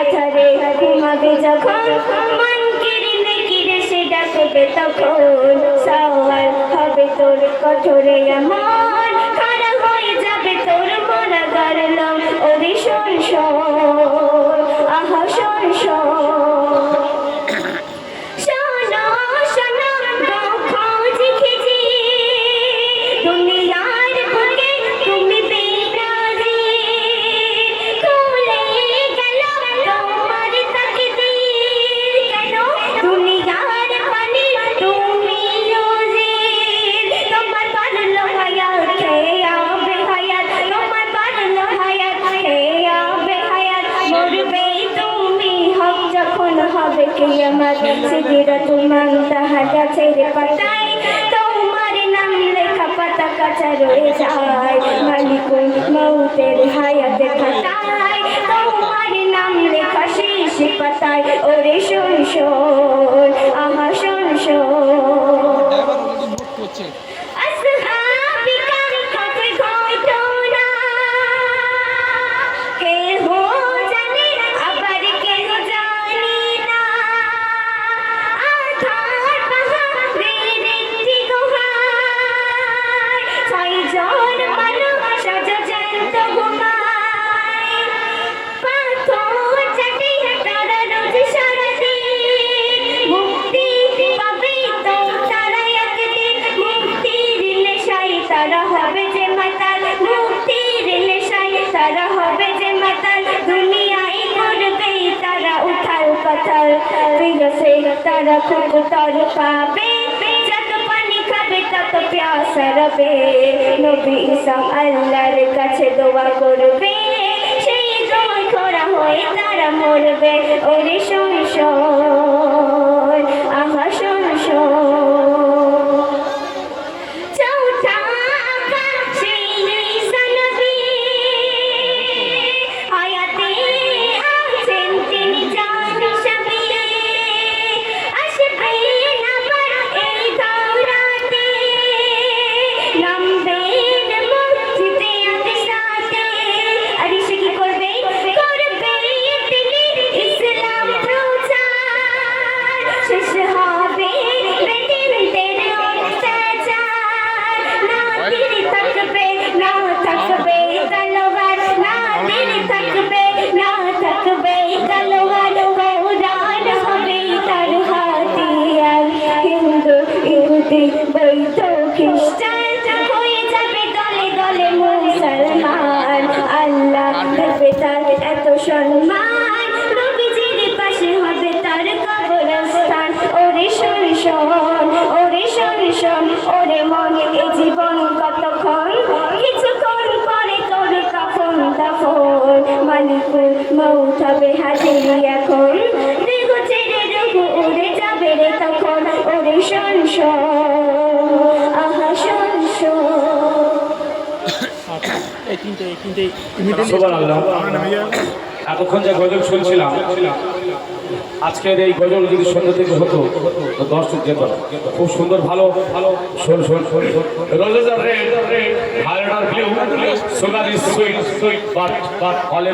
আধারে ঘুমাবে যখন মন কিরিনে কিরে সে ডাকবে তখন সওয়াল হবে তোর কঠোরে আমার খাড়া হয়ে যাবে তোর মোরা গারলাম ওরে শোন শোন আহা শোন শোন শোনো শোনো খোঁজ খিজি দুনিয়ার বুকে তুমি বেরাজি খুলে গেল তোমার তাকদীর কেন দুনিয়ার পানি তুমি নজির তোমার বাড়লো হায়াত খেয়াবে হায়াত তোমার বাড়লো হায়াত খেয়াবে হায়াত মরবে তুমি হক যখন হবে কিয়ামত সিদরাতুল মুনতাহা গাছের পাতায় তোমার নাম লেখা পাতা কাঁচা রয়ে যায় মালিকুল মউতের হায়াতের খাতায় তোমার নাম লেখা শেষ পাতায় ওরে শোন শোন আহা শোন শোন আসহাবিকার কবে ঘটনা কেহ জানে আবার কেহ জানি না আধার পাহাড়ের একটি গুহায় ছয়জন মানুষ সজ্জান্ত ঘুমায় পাথর চাটে তারা রোজ সারাদিন মুক্তি পাবে তো তারা একদিন মুক্তির নেশায় তারা হবে যে মাতাল মুক্তির নেশায় তারা হবে যে মাতাল দুনিয়ায় করবে তারা উঠাল পাতাল প্রিয়সে তারা খুব তর পাবে যত পানি খাবে তত প্যাসা রবে নবী ঈসা আল্লাহর কাছে দোয়া করবে সেই দোয়া খোরা হয়ে তারা মরবে ওরে শোন শোন আহা শোন শোন চৌথা আকাশে ঈসা নবী হায়াতে আছেন তিনি জানি সবই আসবেন আবার এই দৌরাতে নামবেন মসজিদে আকসাতে আর সে কি করবে তিনি ইসলাম প্রচার শেষ হবে বেদিনদের অত্যাচার নাদির থাকবে না থাকবে তলোয়ার নাদির থাকবে না থাকবে তলোয়ার কোরআন হবে তার হাতিয়ার হিন্দু ইহুদি বৌদ্ধ খ্রিস্টান হয়ে যাবে দলে দলে মুসলমান আল্লাহ দেবে তার এত সম্মান নবীজির পাশে হবে তার কবরস্থান ওরে শোন শোন ওরে শোন শোন ওরে মন এ জীবন কতক্ষণ কিছুক্ষণ পরে তোর কখন তখন মালিকুল মউত হবে হাজির এখন দেহ ছেড়ে রঘু উড়ে যাবে রে তখন ওরে শোন শোন আহা শোন শোন সুবহানাল্লাহ। এতক্ষণ যে গজল শুনছিলাম আজকের এই গজল যদি সন্ধ্যা থেকে হতো তো দর্শক যেত না। খুব সুন্দর ভালো ভালো শোন শোন শোন রোজেস আর রেড ভায়োলেট আর blue sugar is sweet sweet but all